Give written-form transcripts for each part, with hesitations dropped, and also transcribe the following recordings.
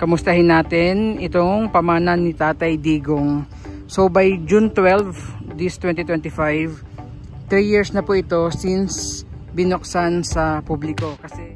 kamustahin natin itong pamana ni Tatay Digong. So by June 12 this 2025, 3 years na po ito since binuksan sa publiko. Kasi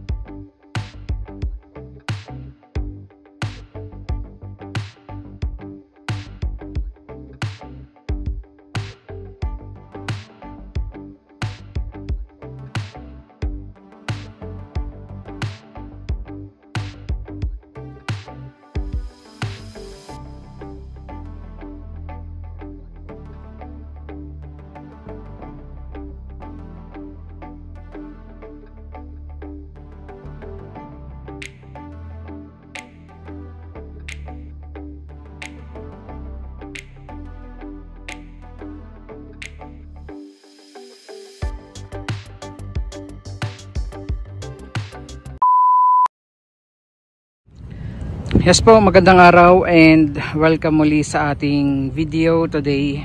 yes po, magandang araw and welcome muli sa ating video today.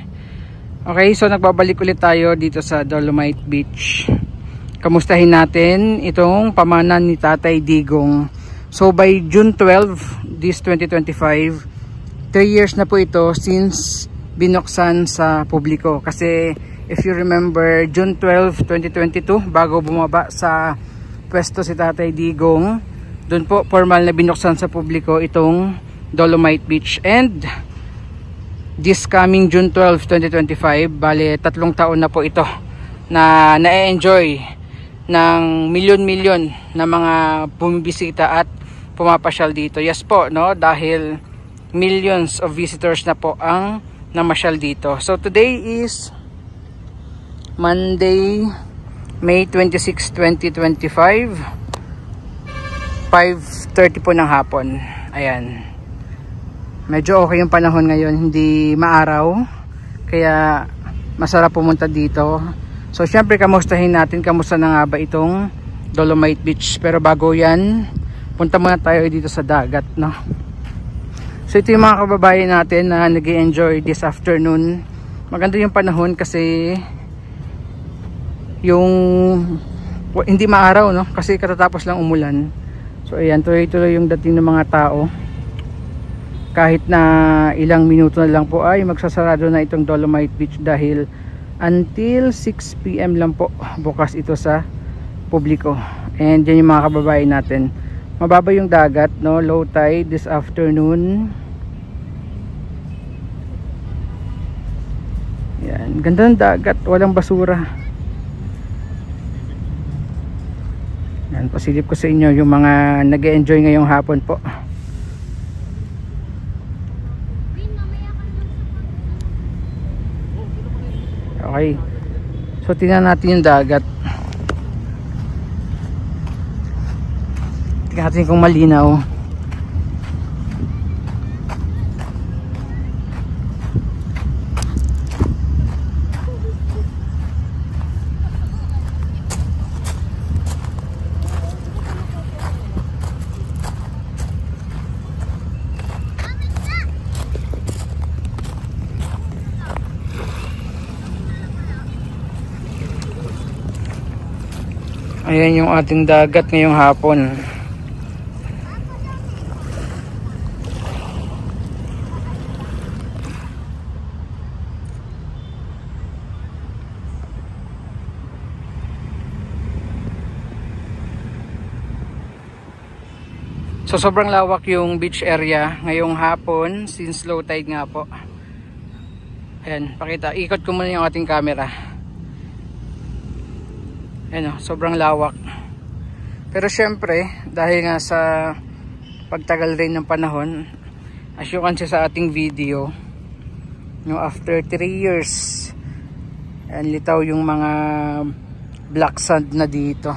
Okay, so nagbabalik ulit tayo dito sa Dolomite Beach. Kamustahin natin itong pamana ni Tatay Digong. So by June 12 this 2025, 3 years na po ito since binuksan sa publiko. Kasi if you remember, June 12, 2022, bago bumaba sa pwesto si Tatay Digong, doon po formal na binuksan sa publiko itong Dolomite Beach. And this coming June 12, 2025, bale 3 taon na po ito na na-enjoy ng milyon-milyon na mga bumibisita at pumapasyal dito. Yes po, no, dahil millions of visitors na po ang namasyal dito. So today is Monday, May 26, 2025, 5:30 po ng hapon. Ayan. Medyo okay yung panahon ngayon, hindi maaraw. Kaya masarap pumunta dito. So syempre kamustahin natin, kamusta na nga ba itong Dolomite Beach. Pero bago yan, punta muna tayo dito sa dagat, no? So ito yung mga kababayan natin na nag-enjoy this afternoon. Maganda yung panahon kasi yung hindi maaraw, no? Kasi katatapos lang umulan. So ayan, tuloy-tuloy yung dating ng mga tao. Kahit na ilang minuto na lang po ay magsasarado na itong Dolomite Beach dahil until 6 PM lang po bukas ito sa publiko. And yan yung mga kababayan natin. Mababa yung dagat, no? Low tide this afternoon. Yan, ganda ng dagat, walang basura. Yan, pasilip ko sa inyo yung mga nag-enjoy ngayong hapon po. Okay, so tingnan natin yung dagat. Tingnan natin kung malinaw. Ayan yung ating dagat ngayong hapon. So sobrang lawak yung beach area ngayong hapon since low tide nga po. Ayan, pakita. Ikot ko muna yung ating camera. Ayan, sobrang lawak. Pero syempre, dahil nga sa pagtagal rin ng panahon, as you can see sa ating video, yung after 3 years, ayan, litaw yung mga black sand na dito.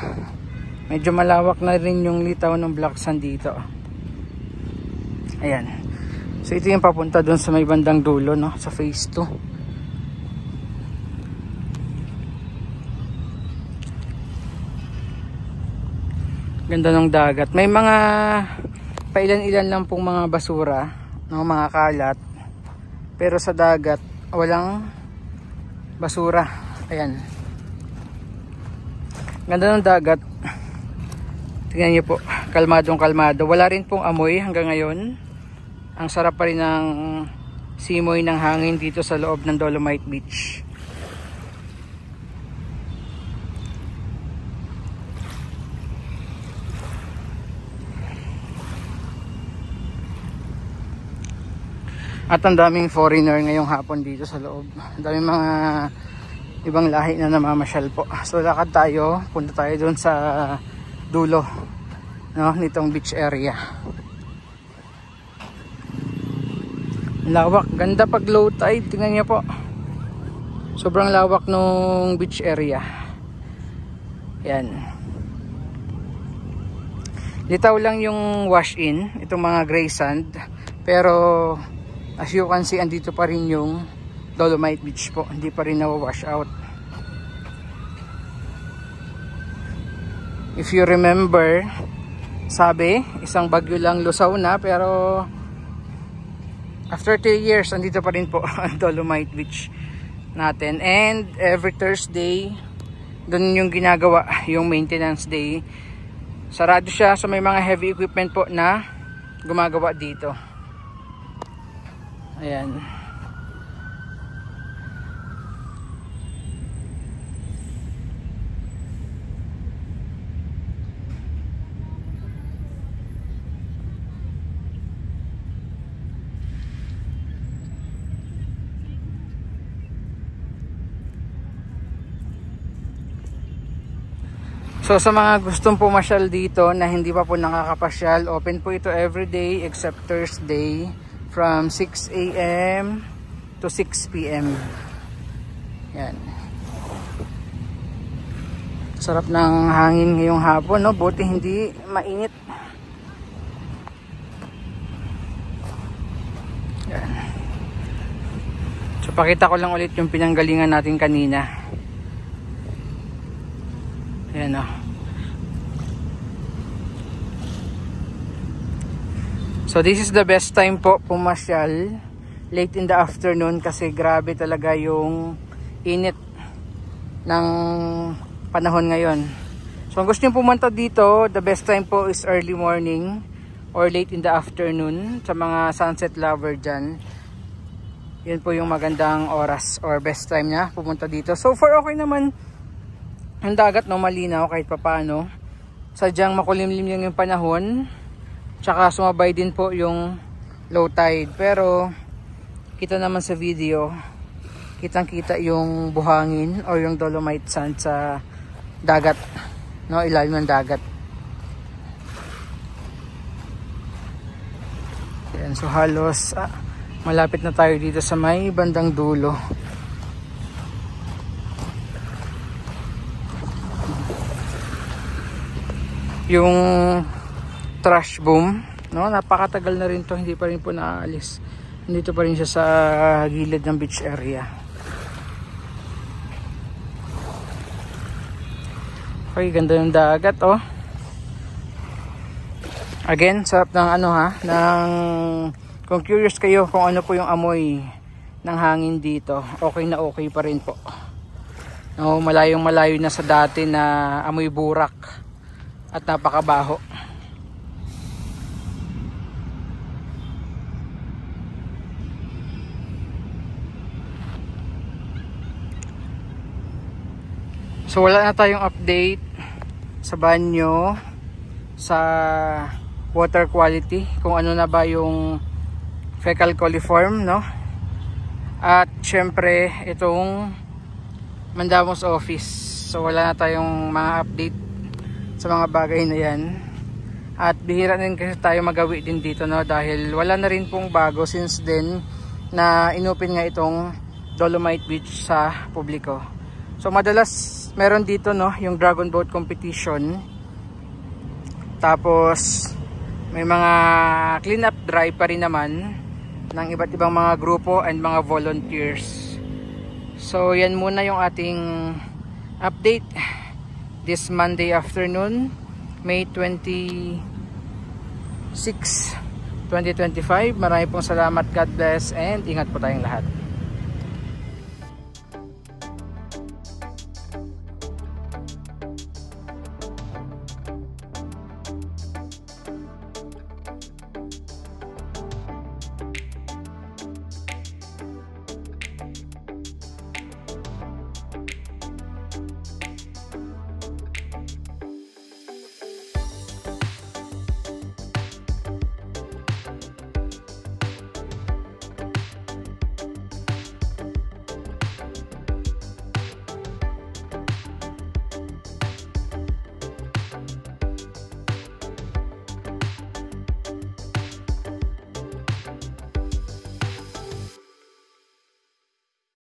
Medyo malawak na rin yung litaw ng black sand dito. Ayan. So ito yung papunta dun sa may bandang dulo, no? Sa phase 2. Ganda ng dagat. May mga pailan-ilan lang pong mga basura, no, mga kalat. Pero sa dagat walang basura. Ayan. Ganda ng dagat. Tingnan niyo po. kalmadong kalmado. Wala rin pong amoy hanggang ngayon. Ang sarap pa rin ng simoy ng hangin dito sa loob ng Dolomite Beach. At ang daming foreigner ngayong hapon dito sa loob. Ang daming mga ibang lahi na namamasyal po. So lakad tayo, punta tayo doon sa dulo, no, nitong beach area. Lawak, ganda pag low tide, tingnan niyo po. Sobrang lawak nung beach area. Yan. Litaw lang yung wash in, itong mga gray sand, pero as you can see, andito pa rin yung Dolomite Beach po. Hindi pa rin na-wash out. If you remember, sabi, isang bagyo lang lusaw na, pero after 3 years, andito pa rin po ang Dolomite Beach natin. And every Thursday, doon yung ginagawa, yung maintenance day. Sarado siya, so may mga heavy equipment po na gumagawa dito. Ayan. So sa mga gustong pumasyal dito na hindi pa po nakakapasyal, open po ito everyday except Thursday from 6 AM to 6 PM. Yan. Sarap ng hangin ngayong hapon, no? Buti hindi mainit. Yan. So pakita ko lang ulit yung pinanggalingan natin kanina. Yan, oh. So this is the best time po pumasyal, late in the afternoon, kasi grabe talaga yung init ng panahon ngayon. So kung gusto nyo pumunta dito, the best time po is early morning or late in the afternoon. Sa mga sunset lover dyan, yun po yung magandang oras or best time na pumunta dito. So far okay naman ang dagat, no, malinaw kahit papaano. Sadyang makulimlim yung panahon, tsaka sumabay din po yung low tide. Pero kita naman sa video, kitang kita yung buhangin o yung Dolomite sand sa dagat, no, ilalim ng dagat. Yan, so halos malapit na tayo dito sa may bandang dulo. Yung trash boom, no, napakatagal na rin to, hindi pa rin po naaalis. Nandito pa rin siya sa gilid ng beach area. Okay, ganda yung dagat, oh. Again, sarap ng ano, ha, ng, kung curious kayo kung ano po yung amoy ng hangin dito, okay na okay pa rin po. No, malayong malayo na sa dati na amoy burak at napakabaho. So wala na tayong update sa banyo, sa water quality, kung ano na ba yung fecal coliform, no? At syempre itong Mandamos office. So wala na tayong mga update sa mga bagay na yan. At bihira din kasi tayo magawi din dito, no, dahil wala na rin pong bago since then na inopen nga itong Dolomite Beach sa publiko. So madalas meron dito, no, yung dragon boat competition. Tapos may mga clean up drive pa rin naman ng iba't ibang mga grupo and mga volunteers. So yan muna yung ating update this Monday afternoon, May 26, 2025. Marami pong salamat, God bless, and ingat po tayong lahat.